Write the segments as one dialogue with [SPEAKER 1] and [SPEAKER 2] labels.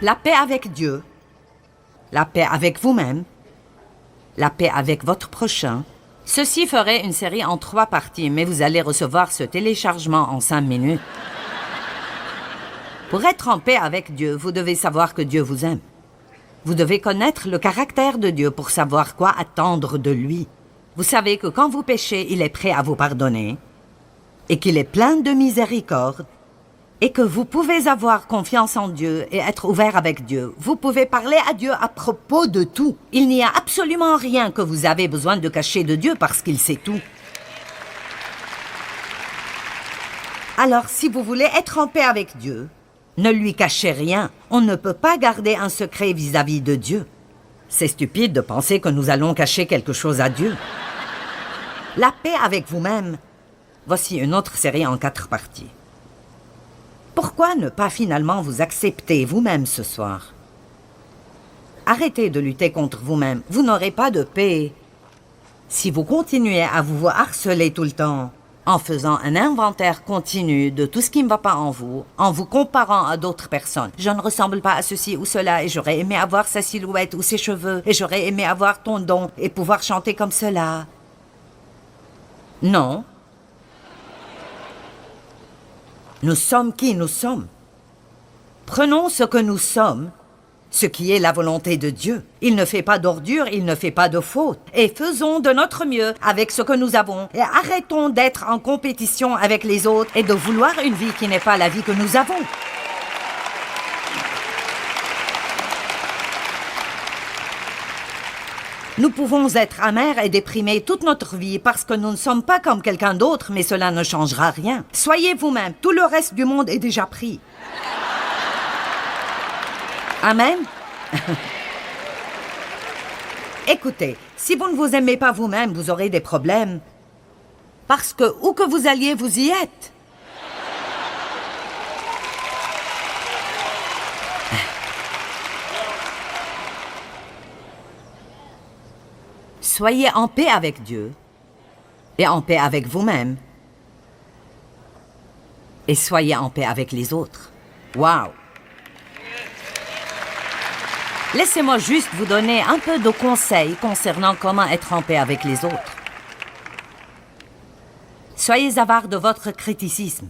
[SPEAKER 1] La paix avec Dieu, la paix avec vous-même, la paix avec votre prochain. Ceci ferait une série en 3 parties, mais vous allez recevoir ce téléchargement en 5 minutes. Pour être en paix avec Dieu, vous devez savoir que Dieu vous aime. Vous devez connaître le caractère de Dieu pour savoir quoi attendre de lui. Vous savez que quand vous péchez, il est prêt à vous pardonner et qu'il est plein de miséricorde et que vous pouvez avoir confiance en Dieu et être ouvert avec Dieu. Vous pouvez parler à Dieu à propos de tout. Il n'y a absolument rien que vous avez besoin de cacher de Dieu parce qu'il sait tout. Alors, si vous voulez être en paix avec Dieu, ne lui cachez rien. On ne peut pas garder un secret vis-à-vis de Dieu. C'est stupide de penser que nous allons cacher quelque chose à Dieu. La paix avec vous-même. Voici une autre série en 4 parties. Pourquoi ne pas finalement vous accepter vous-même ce soir? Arrêtez de lutter contre vous-même. Vous n'aurez pas de paix. Si vous continuez à vous harceler tout le temps, en faisant un inventaire continu de tout ce qui ne va pas en vous comparant à d'autres personnes. Je ne ressemble pas à ceci ou cela, et j'aurais aimé avoir sa silhouette ou ses cheveux, et j'aurais aimé avoir ton don et pouvoir chanter comme cela. Non. Nous sommes qui nous sommes. Prenons ce que nous sommes, ce qui est la volonté de Dieu. Il ne fait pas d'ordures, il ne fait pas de fautes. Et faisons de notre mieux avec ce que nous avons. Et arrêtons d'être en compétition avec les autres et de vouloir une vie qui n'est pas la vie que nous avons. Nous pouvons être amers et déprimés toute notre vie parce que nous ne sommes pas comme quelqu'un d'autre, mais cela ne changera rien. Soyez vous-même, tout le reste du monde est déjà pris. Amen. Écoutez, si vous ne vous aimez pas vous-même, vous aurez des problèmes. Parce que où que vous alliez, vous y êtes. Soyez en paix avec Dieu et en paix avec vous-même. Et soyez en paix avec les autres. Wow! Laissez-moi juste vous donner un peu de conseils concernant comment être en paix avec les autres. Soyez avare de votre criticisme.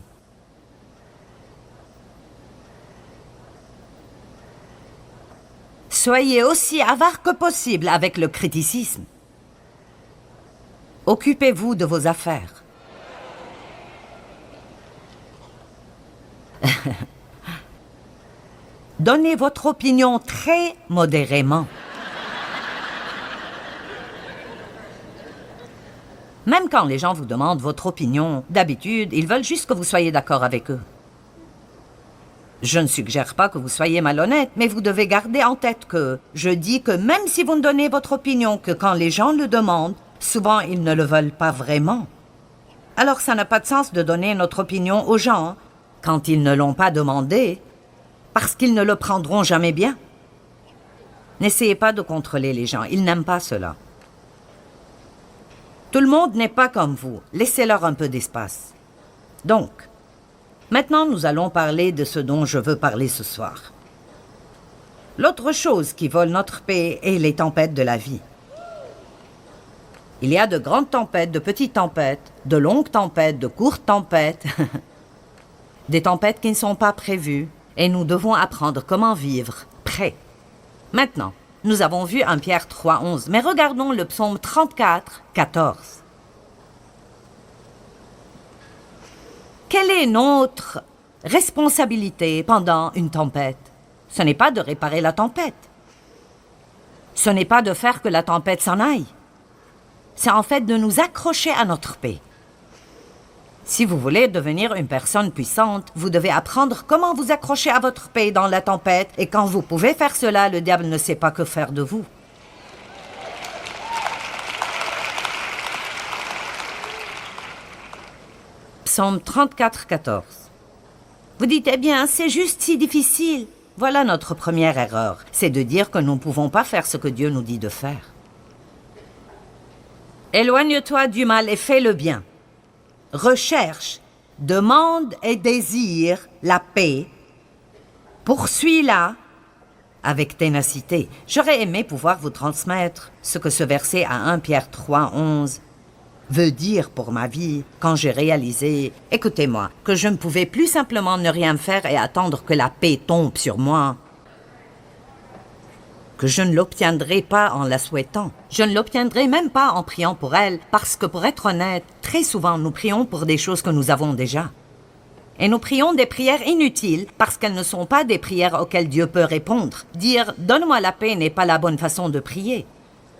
[SPEAKER 1] Soyez aussi avare que possible avec le criticisme. Occupez-vous de vos affaires. Donnez votre opinion très modérément. Même quand les gens vous demandent votre opinion, d'habitude, ils veulent juste que vous soyez d'accord avec eux. Je ne suggère pas que vous soyez malhonnête, mais vous devez garder en tête que je dis que même si vous ne donnez votre opinion que quand les gens le demandent, souvent ils ne le veulent pas vraiment. Alors ça n'a pas de sens de donner notre opinion aux gens quand ils ne l'ont pas demandé, parce qu'ils ne le prendront jamais bien. N'essayez pas de contrôler les gens, ils n'aiment pas cela. Tout le monde n'est pas comme vous, laissez-leur un peu d'espace. Donc, maintenant nous allons parler de ce dont je veux parler ce soir. L'autre chose qui vole notre paix est les tempêtes de la vie. Il y a de grandes tempêtes, de petites tempêtes, de longues tempêtes, de courtes tempêtes, des tempêtes qui ne sont pas prévues, et nous devons apprendre comment vivre prêts. Maintenant, nous avons vu 1 Pierre 3,11, mais regardons le psaume 34, 14. Quelle est notre responsabilité pendant une tempête? Ce n'est pas de réparer la tempête. Ce n'est pas de faire que la tempête s'en aille. C'est en fait de nous accrocher à notre paix. Si vous voulez devenir une personne puissante, vous devez apprendre comment vous accrocher à votre paix dans la tempête, et quand vous pouvez faire cela, le diable ne sait pas que faire de vous. Psaume 34, 14. Vous dites, eh bien, c'est juste si difficile. Voilà notre première erreur, c'est de dire que nous ne pouvons pas faire ce que Dieu nous dit de faire. Éloigne-toi du mal et fais le bien. Recherche, demande et désire la paix. Poursuis-la avec ténacité. J'aurais aimé pouvoir vous transmettre ce que ce verset à 1 Pierre 3, 11 veut dire pour ma vie quand j'ai réalisé, écoutez-moi, que je ne pouvais plus simplement ne rien faire et attendre que la paix tombe sur moi. Que je ne l'obtiendrai pas en la souhaitant. Je ne l'obtiendrai même pas en priant pour elle, parce que pour être honnête, très souvent nous prions pour des choses que nous avons déjà. Et nous prions des prières inutiles parce qu'elles ne sont pas des prières auxquelles Dieu peut répondre. Dire « Donne-moi la paix » n'est pas la bonne façon de prier.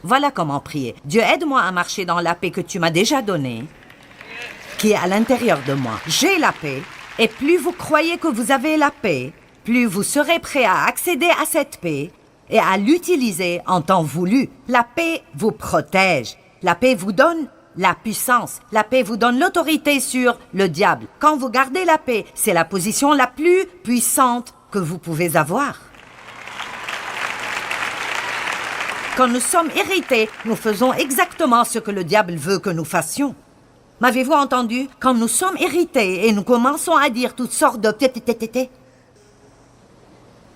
[SPEAKER 1] Voilà comment prier. Dieu, aide-moi à marcher dans la paix que tu m'as déjà donnée, qui est à l'intérieur de moi. J'ai la paix, et plus vous croyez que vous avez la paix, plus vous serez prêt à accéder à cette paix et à l'utiliser en temps voulu. La paix vous protège. La paix vous donne la puissance. La paix vous donne l'autorité sur le diable. Quand vous gardez la paix, c'est la position la plus puissante que vous pouvez avoir. Quand nous sommes irrités, nous faisons exactement ce que le diable veut que nous fassions. M'avez-vous entendu? Quand nous sommes irrités et nous commençons à dire toutes sortes de tétététété.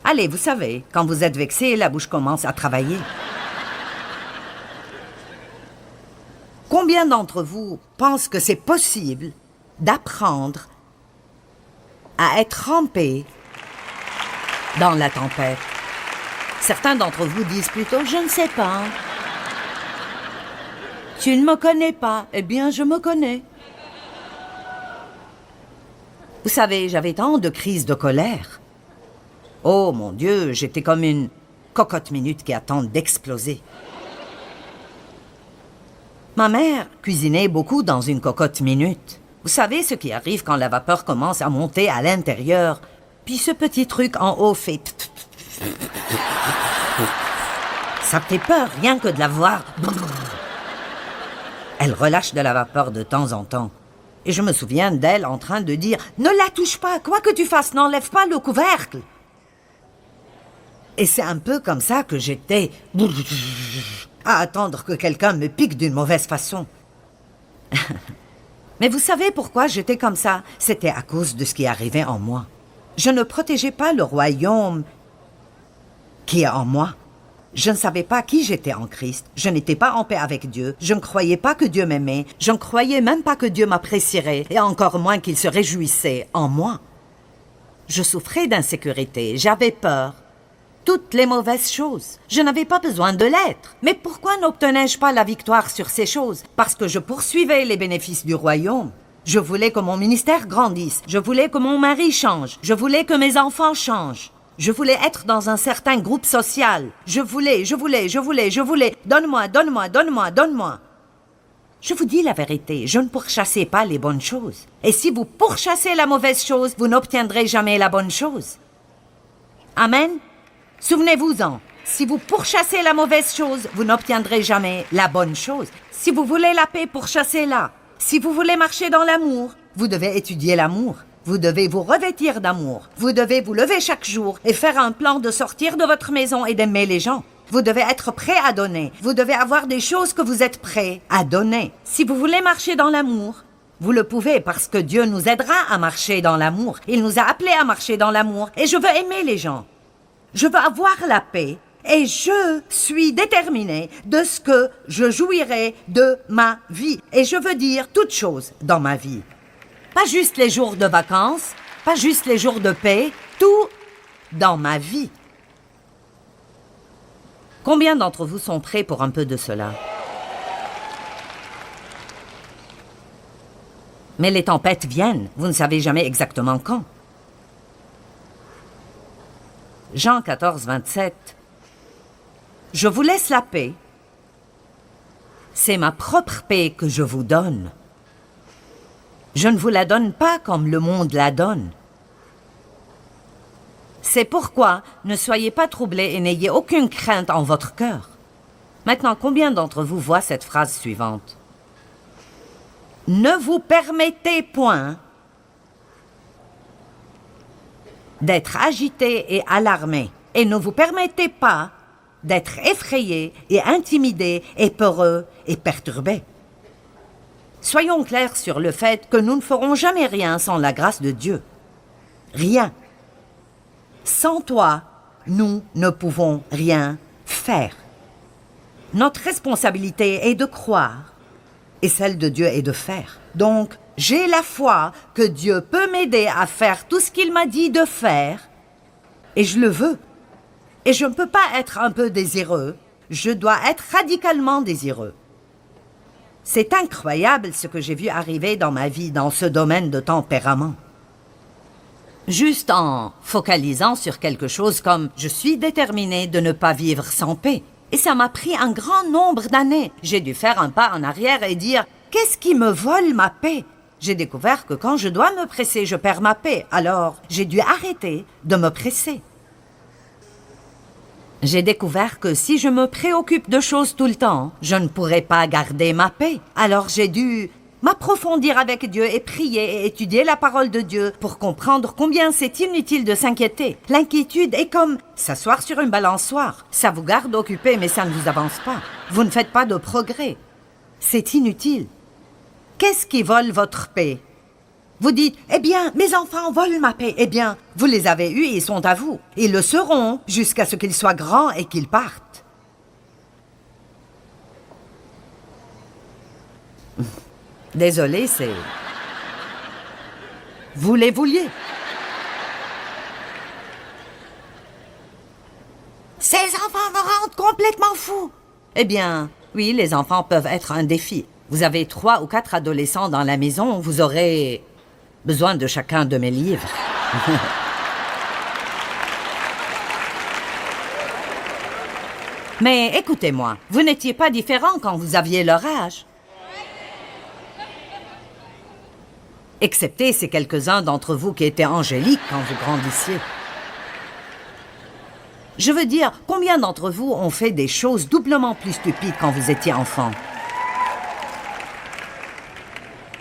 [SPEAKER 1] Allez, vous savez, quand vous êtes vexé, la bouche commence à travailler. Combien d'entre vous pensent que c'est possible d'apprendre à être trempé dans la tempête? Certains d'entre vous disent plutôt « Je ne sais pas ». Tu ne me connais pas. Eh bien, je me connais. Vous savez, j'avais tant de crises de colère. Oh mon Dieu, j'étais comme une cocotte minute qui attend d'exploser. Ma mère cuisinait beaucoup dans une cocotte minute. Vous savez ce qui arrive quand la vapeur commence à monter à l'intérieur, puis ce petit truc en haut fait... Ça fait peur, rien que de la voir. Elle relâche de la vapeur de temps en temps. Et je me souviens d'elle en train de dire « Ne la touche pas, quoi que tu fasses, n'enlève pas le couvercle !» Et c'est un peu comme ça que j'étais à attendre que quelqu'un me pique d'une mauvaise façon. Mais vous savez pourquoi j'étais comme ça? C'était à cause de ce qui arrivait en moi. Je ne protégeais pas le royaume qui est en moi. Je ne savais pas qui j'étais en Christ. Je n'étais pas en paix avec Dieu. Je ne croyais pas que Dieu m'aimait. Je ne croyais même pas que Dieu m'apprécierait, et encore moins qu'il se réjouissait en moi. Je souffrais d'insécurité. J'avais peur. Toutes les mauvaises choses. Je n'avais pas besoin de l'être. Mais pourquoi n'obtenais-je pas la victoire sur ces choses? Parce que je poursuivais les bénéfices du royaume. Je voulais que mon ministère grandisse. Je voulais que mon mari change. Je voulais que mes enfants changent. Je voulais être dans un certain groupe social. Je voulais. Donne-moi. Je vous dis la vérité, je ne pourchassais pas les bonnes choses. Et si vous pourchassez la mauvaise chose, vous n'obtiendrez jamais la bonne chose. Amen? Souvenez-vous-en, si vous pourchassez la mauvaise chose, vous n'obtiendrez jamais la bonne chose. Si vous voulez la paix, pourchassez-la. Si vous voulez marcher dans l'amour, vous devez étudier l'amour. Vous devez vous revêtir d'amour. Vous devez vous lever chaque jour et faire un plan de sortir de votre maison et d'aimer les gens. Vous devez être prêt à donner. Vous devez avoir des choses que vous êtes prêt à donner. Si vous voulez marcher dans l'amour, vous le pouvez parce que Dieu nous aidera à marcher dans l'amour. Il nous a appelés à marcher dans l'amour. Et je veux aimer les gens. Je veux avoir la paix. Et je suis déterminée de ce que je jouirai de ma vie. Et je veux dire toutes choses dans ma vie. Pas juste les jours de vacances, pas juste les jours de paix, tout dans ma vie. Combien d'entre vous sont prêts pour un peu de cela? Mais les tempêtes viennent, vous ne savez jamais exactement quand. Jean 14, 27. Je vous laisse la paix. C'est ma propre paix que je vous donne. Je ne vous la donne pas comme le monde la donne. C'est pourquoi ne soyez pas troublés et n'ayez aucune crainte en votre cœur. Maintenant, combien d'entre vous voient cette phrase suivante? Ne vous permettez point d'être agité et alarmé, et ne vous permettez pas d'être effrayé et intimidé et peureux et perturbé. Soyons clairs sur le fait que nous ne ferons jamais rien sans la grâce de Dieu. Rien. Sans toi, nous ne pouvons rien faire. Notre responsabilité est de croire et celle de Dieu est de faire. Donc, j'ai la foi que Dieu peut m'aider à faire tout ce qu'il m'a dit de faire et je le veux. Et je ne peux pas être un peu désireux, je dois être radicalement désireux. C'est incroyable ce que j'ai vu arriver dans ma vie dans ce domaine de tempérament. Juste en focalisant sur quelque chose comme « je suis déterminé de ne pas vivre sans paix ». Et ça m'a pris un grand nombre d'années. J'ai dû faire un pas en arrière et dire « qu'est-ce qui me vole ma paix ?» J'ai découvert que quand je dois me presser, je perds ma paix. Alors, j'ai dû arrêter de me presser. J'ai découvert que si je me préoccupe de choses tout le temps, je ne pourrai pas garder ma paix. Alors j'ai dû m'approfondir avec Dieu et prier et étudier la parole de Dieu pour comprendre combien c'est inutile de s'inquiéter. L'inquiétude est comme s'asseoir sur une balançoire. Ça vous garde occupé, mais ça ne vous avance pas. Vous ne faites pas de progrès. C'est inutile. Qu'est-ce qui vole votre paix? Vous dites, eh bien, mes enfants volent ma paix. Eh bien, vous les avez eus et ils sont à vous. Ils le seront jusqu'à ce qu'ils soient grands et qu'ils partent. Désolé, c'est... Vous les vouliez. Ces enfants me rendent complètement fou. Eh bien, oui, les enfants peuvent être un défi. Vous avez 3 ou 4 adolescents dans la maison, vous aurez besoin de chacun de mes livres. Mais écoutez-moi, vous n'étiez pas différents quand vous aviez leur âge. Excepté ces quelques-uns d'entre vous qui étaient angéliques quand vous grandissiez. Je veux dire, combien d'entre vous ont fait des choses doublement plus stupides quand vous étiez enfant?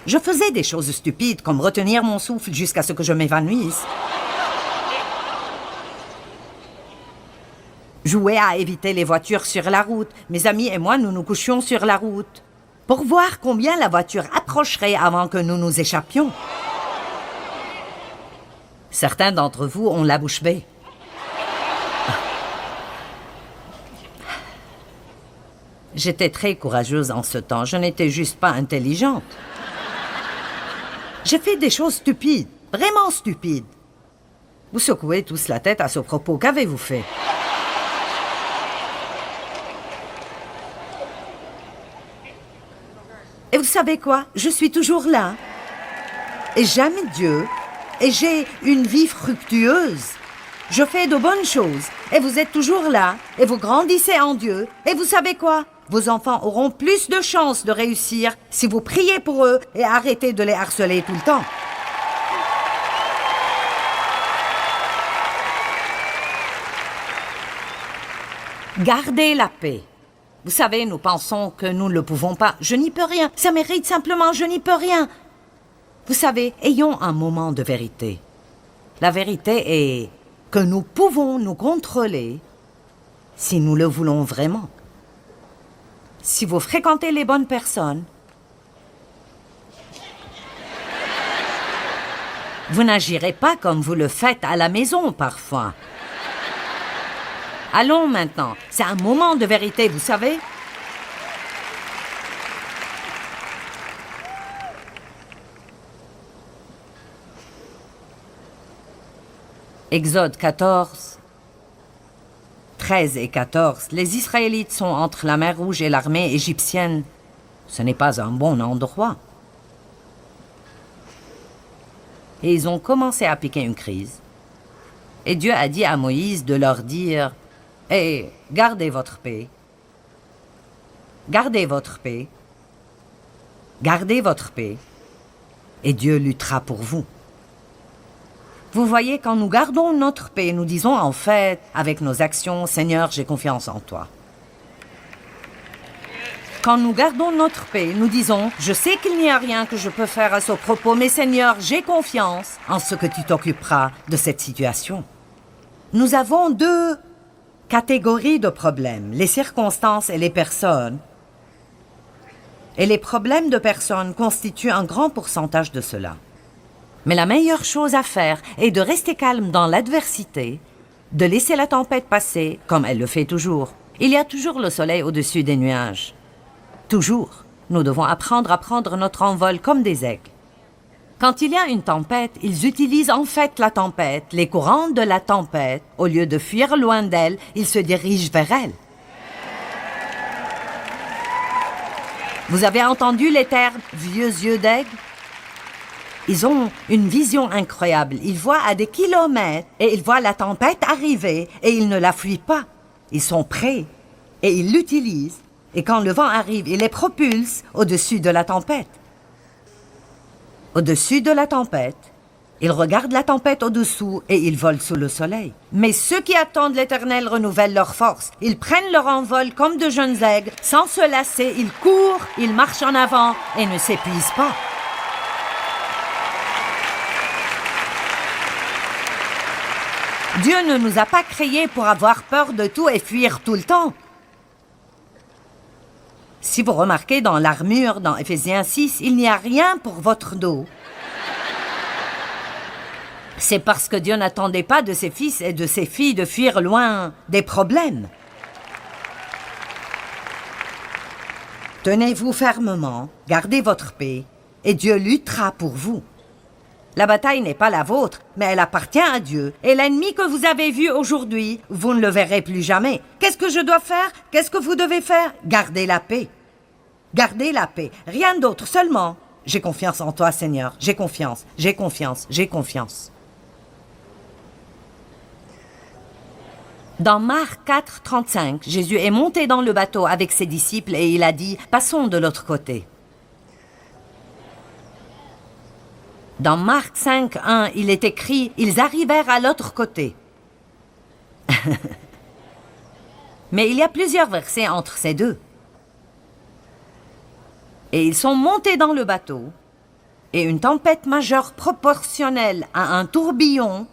[SPEAKER 1] Je faisais des choses stupides, comme retenir mon souffle jusqu'à ce que je m'évanouisse. Jouer à éviter les voitures sur la route. Mes amis et moi, nous nous couchions sur la route pour voir combien la voiture approcherait avant que nous nous échappions. Certains d'entre vous ont la bouche bée. J'étais très courageuse en ce temps. Je n'étais juste pas intelligente. J'ai fait des choses stupides, vraiment stupides. Vous secouez tous la tête à ce propos. Qu'avez-vous fait? Et vous savez quoi? Je suis toujours là. Et j'aime Dieu. Et j'ai une vie fructueuse. Je fais de bonnes choses. Et vous êtes toujours là. Et vous grandissez en Dieu. Et vous savez quoi? Vos enfants auront plus de chances de réussir si vous priez pour eux et arrêtez de les harceler tout le temps. Gardez la paix. Vous savez, nous pensons que nous ne le pouvons pas. Je n'y peux rien. Ça mérite simplement, je n'y peux rien. Vous savez, ayons un moment de vérité. La vérité est que nous pouvons nous contrôler si nous le voulons vraiment. Si vous fréquentez les bonnes personnes, vous n'agirez pas comme vous le faites à la maison parfois. Allons maintenant, c'est un moment de vérité, vous savez. Exode 14, 13 et 14. Les Israélites sont entre la mer Rouge et l'armée égyptienne. Ce n'est pas un bon endroit. Et ils ont commencé à piquer une crise. Et Dieu a dit à Moïse de leur dire « Hey, gardez votre paix. Gardez votre paix. Gardez votre paix. Et Dieu luttera pour vous. » Vous voyez, quand nous gardons notre paix, nous disons en fait, avec nos actions, « Seigneur, j'ai confiance en toi. » Quand nous gardons notre paix, nous disons « Je sais qu'il n'y a rien que je peux faire à ce propos, mais Seigneur, j'ai confiance en ce que tu t'occuperas de cette situation. » Nous avons 2 catégories de problèmes, les circonstances et les personnes. Et les problèmes de personnes constituent un grand pourcentage de cela. Mais la meilleure chose à faire est de rester calme dans l'adversité de laisser la tempête passer, comme elle le fait toujours. Il y a toujours le soleil au-dessus des nuages. Toujours. Nous devons apprendre à prendre notre envol comme des aigles. Quand il y a une tempête, ils utilisent en fait la tempête, les courants de la tempête. Au lieu de fuir loin d'elle, ils se dirigent vers elle. Vous avez entendu les termes « vieux yeux d'aigle » ? Ils ont une vision incroyable. Ils voient à des kilomètres et ils voient la tempête arriver et ils ne la fuient pas. Ils sont prêts et ils l'utilisent. Et quand le vent arrive, il les propulse au-dessus de la tempête. Au-dessus de la tempête, ils regardent la tempête au-dessous et ils volent sous le soleil. Mais ceux qui attendent l'Éternel renouvellent leur force. Ils prennent leur envol comme de jeunes aigles. Sans se lasser, ils courent, ils marchent en avant et ne s'épuisent pas. Dieu ne nous a pas créés pour avoir peur de tout et fuir tout le temps. Si vous remarquez dans l'armure, dans Éphésiens 6, il n'y a rien pour votre dos. C'est parce que Dieu n'attendait pas de ses fils et de ses filles de fuir loin des problèmes. Tenez-vous fermement, gardez votre paix, et Dieu luttera pour vous. La bataille n'est pas la vôtre, mais elle appartient à Dieu. Et l'ennemi que vous avez vu aujourd'hui, vous ne le verrez plus jamais. Qu'est-ce que je dois faire? Qu'est-ce que vous devez faire? Gardez la paix. Gardez la paix. Rien d'autre, seulement. J'ai confiance en toi, Seigneur. J'ai confiance, j'ai confiance, j'ai confiance. Dans Marc 4, 35, Jésus est monté dans le bateau avec ses disciples et il a dit « Passons de l'autre côté ». Dans Marc 5, 1, il est écrit « Ils arrivèrent à l'autre côté ». Mais il y a plusieurs versets entre ces deux. Et ils sont montés dans le bateau, et une tempête majeure proportionnelle à un tourbillon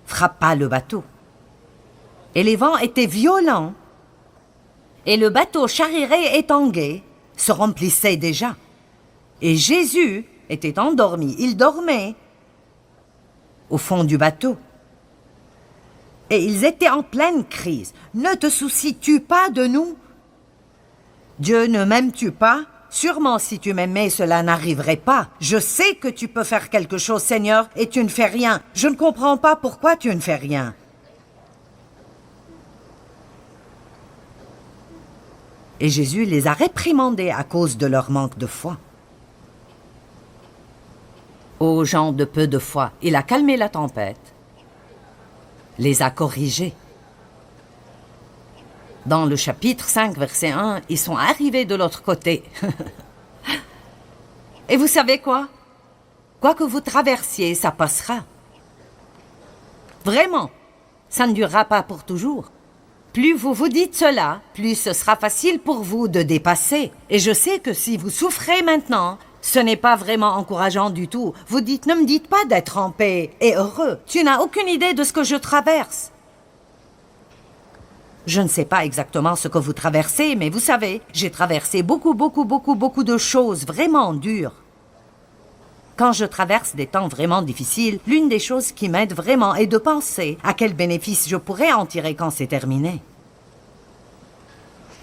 [SPEAKER 1] frappa le bateau. Et les vents étaient violents, et le bateau chaviré et tangué se remplissait déjà. Et Jésus était endormi, il dormait au fond du bateau. Et ils étaient en pleine crise. Ne te soucies-tu pas de nous? Dieu ne m'aimes-tu pas? Sûrement si tu m'aimais, cela n'arriverait pas. Je sais que tu peux faire quelque chose, Seigneur, et tu ne fais rien. Je ne comprends pas pourquoi tu ne fais rien. Et Jésus les a réprimandés à cause de leur manque de foi. Aux gens de peu de foi, il a calmé la tempête, les a corrigés. Dans le chapitre 5, verset 1, ils sont arrivés de l'autre côté. Et vous savez quoi? Quoi que vous traversiez, ça passera. Vraiment, ça ne durera pas pour toujours. Plus vous vous dites cela, plus ce sera facile pour vous de dépasser. Et je sais que si vous souffrez maintenant, ce n'est pas vraiment encourageant du tout. Vous dites, ne me dites pas d'être en paix et heureux. Tu n'as aucune idée de ce que je traverse. Je ne sais pas exactement ce que vous traversez, mais vous savez, j'ai traversé beaucoup de choses vraiment dures. Quand je traverse des temps vraiment difficiles, l'une des choses qui m'aide vraiment est de penser à quel bénéfice je pourrais en tirer quand c'est terminé.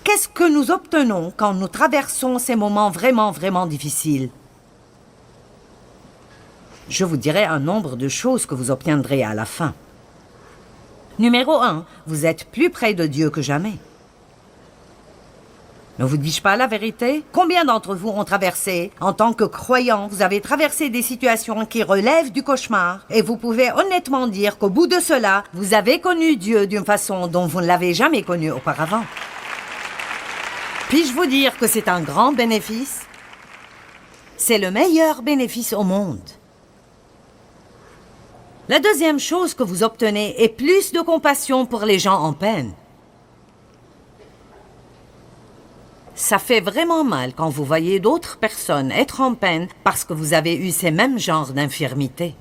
[SPEAKER 1] Qu'est-ce que nous obtenons quand nous traversons ces moments vraiment difficiles? Je vous dirai un nombre de choses que vous obtiendrez à la fin. Numéro 1, vous êtes plus près de Dieu que jamais. Ne vous dis-je pas la vérité? Combien d'entre vous ont traversé, en tant que croyants, vous avez traversé des situations qui relèvent du cauchemar et vous pouvez honnêtement dire qu'au bout de cela, vous avez connu Dieu d'une façon dont vous ne l'avez jamais connu auparavant. Puis-je vous dire que c'est un grand bénéfice? C'est le meilleur bénéfice au monde. La deuxième chose que vous obtenez est plus de compassion pour les gens en peine. Ça fait vraiment mal quand vous voyez d'autres personnes être en peine parce que vous avez eu ces mêmes genres d'infirmités.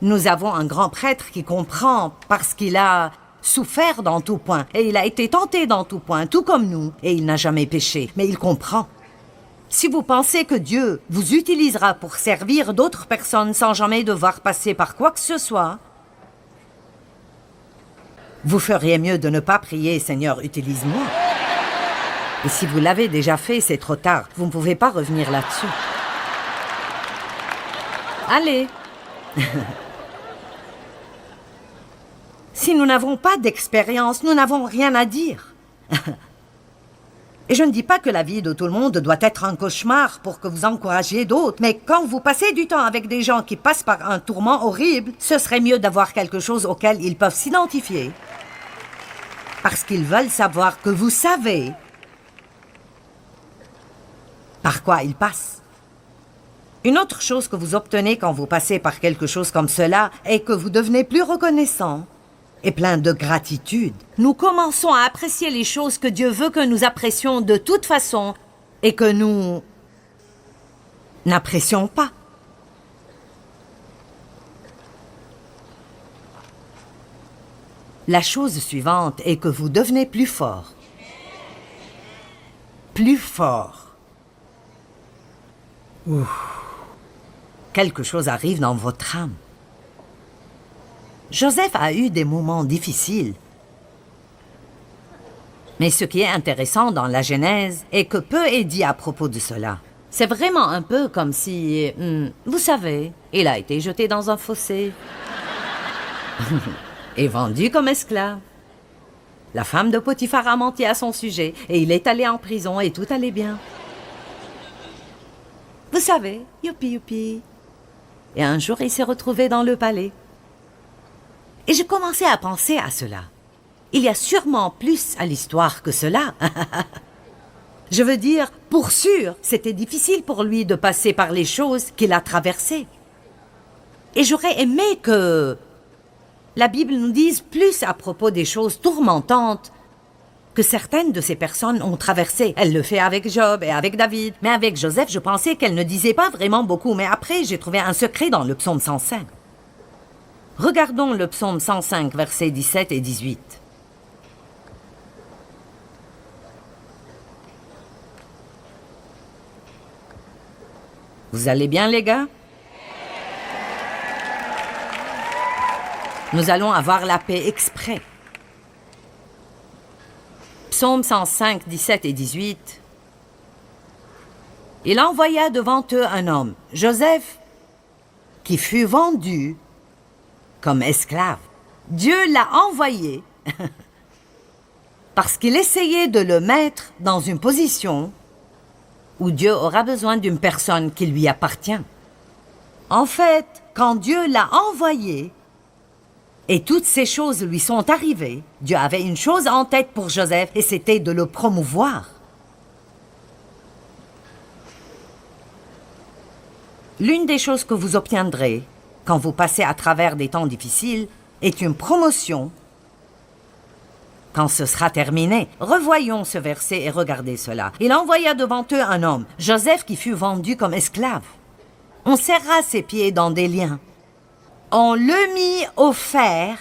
[SPEAKER 1] Nous avons un grand prêtre qui comprend parce qu'il a souffert dans tout point et il a été tenté dans tout point, tout comme nous, et il n'a jamais péché, mais il comprend. Si vous pensez que Dieu vous utilisera pour servir d'autres personnes sans jamais devoir passer par quoi que ce soit, Vous feriez mieux de ne pas prier, Seigneur, utilise-moi. Et si vous l'avez déjà fait, c'est trop tard. Vous ne pouvez pas revenir là-dessus. Allez. Si nous n'avons pas d'expérience, nous n'avons rien à dire. Et je ne dis pas que la vie de tout le monde doit être un cauchemar pour que vous encouragiez d'autres, mais quand vous passez du temps avec des gens qui passent par un tourment horrible, ce serait mieux d'avoir quelque chose auquel ils peuvent s'identifier. Parce qu'ils veulent savoir que vous savez par quoi ils passent. Une autre chose que vous obtenez quand vous passez par quelque chose comme cela est que vous devenez plus reconnaissant et plein de gratitude. Nous commençons à apprécier les choses que Dieu veut que nous apprécions de toute façon et que nous n'apprécions pas. La chose suivante est que vous devenez plus fort. Plus fort. Ouh. Quelque chose arrive dans votre âme. Joseph a eu des moments difficiles. Mais ce qui est intéressant dans la Genèse est que peu est dit à propos de cela. C'est vraiment un peu comme si, vous savez, il a été jeté dans un fossé et vendu comme esclave. La femme de Potiphar a menti à son sujet et il est allé en prison et tout allait bien. Vous savez, youpi youpi. Et un jour, il s'est retrouvé dans le palais. Et je commençais à penser à cela. Il y a sûrement plus à l'histoire que cela. Je veux dire, pour sûr, c'était difficile pour lui de passer par les choses qu'il a traversées. Et j'aurais aimé que la Bible nous dise plus à propos des choses tourmentantes que certaines de ces personnes ont traversées. Elle le fait avec Job et avec David. Mais avec Joseph, je pensais qu'elle ne disait pas vraiment beaucoup. Mais après, j'ai trouvé un secret dans le psaume 105. Regardons le psaume 105, versets 17 et 18. Vous allez bien, les gars? Nous allons avoir la paix exprès. Psaume 105, 17 et 18. Il envoya devant eux un homme, Joseph, qui fut vendu comme esclave. Dieu l'a envoyé parce qu'il essayait de le mettre dans une position où Dieu aura besoin d'une personne qui lui appartient. En fait, quand Dieu l'a envoyé et toutes ces choses lui sont arrivées, Dieu avait une chose en tête pour Joseph et c'était de le promouvoir. L'une des choses que vous obtiendrez quand vous passez à travers des temps difficiles est une promotion quand ce sera terminé. Revoyons ce verset et regardez cela. Il envoya devant eux un homme, Joseph, qui fut vendu comme esclave. On serra ses pieds dans des liens. On le mit au fer.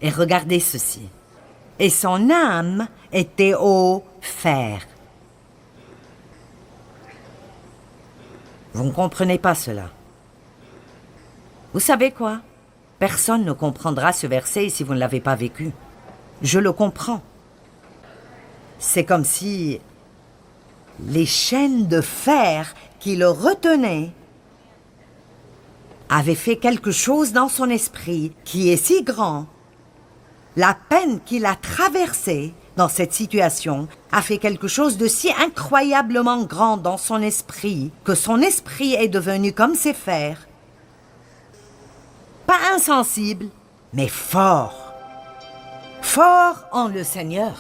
[SPEAKER 1] Et regardez ceci. Et son âme était au fer. Vous ne comprenez pas cela. Vous savez quoi? Personne ne comprendra ce verset si vous ne l'avez pas vécu. Je le comprends. C'est comme si les chaînes de fer qui le retenaient avaient fait quelque chose dans son esprit qui est si grand. La peine qu'il a traversée dans cette situation a fait quelque chose de si incroyablement grand dans son esprit que son esprit est devenu comme ces fers. Pas insensible, mais fort. Fort en le Seigneur.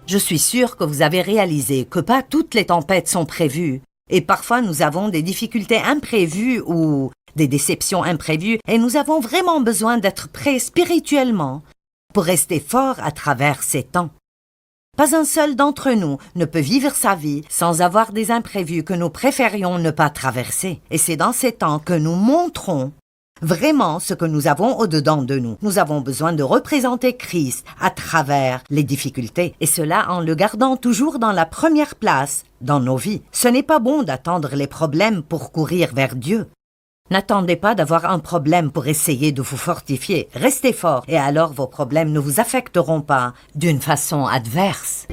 [SPEAKER 1] Je suis sûre que vous avez réalisé que pas toutes les tempêtes sont prévues et parfois nous avons des difficultés imprévues ou des déceptions imprévues et nous avons vraiment besoin d'être prêts spirituellement pour rester forts à travers ces temps. Pas un seul d'entre nous ne peut vivre sa vie sans avoir des imprévus que nous préférions ne pas traverser. Et c'est dans ces temps que nous montrons vraiment ce que nous avons au-dedans de nous. Nous avons besoin de représenter Christ à travers les difficultés. Et cela en le gardant toujours dans la première place dans nos vies. Ce n'est pas bon d'attendre les problèmes pour courir vers Dieu. N'attendez pas d'avoir un problème pour essayer de vous fortifier. Restez fort et alors vos problèmes ne vous affecteront pas d'une façon adverse.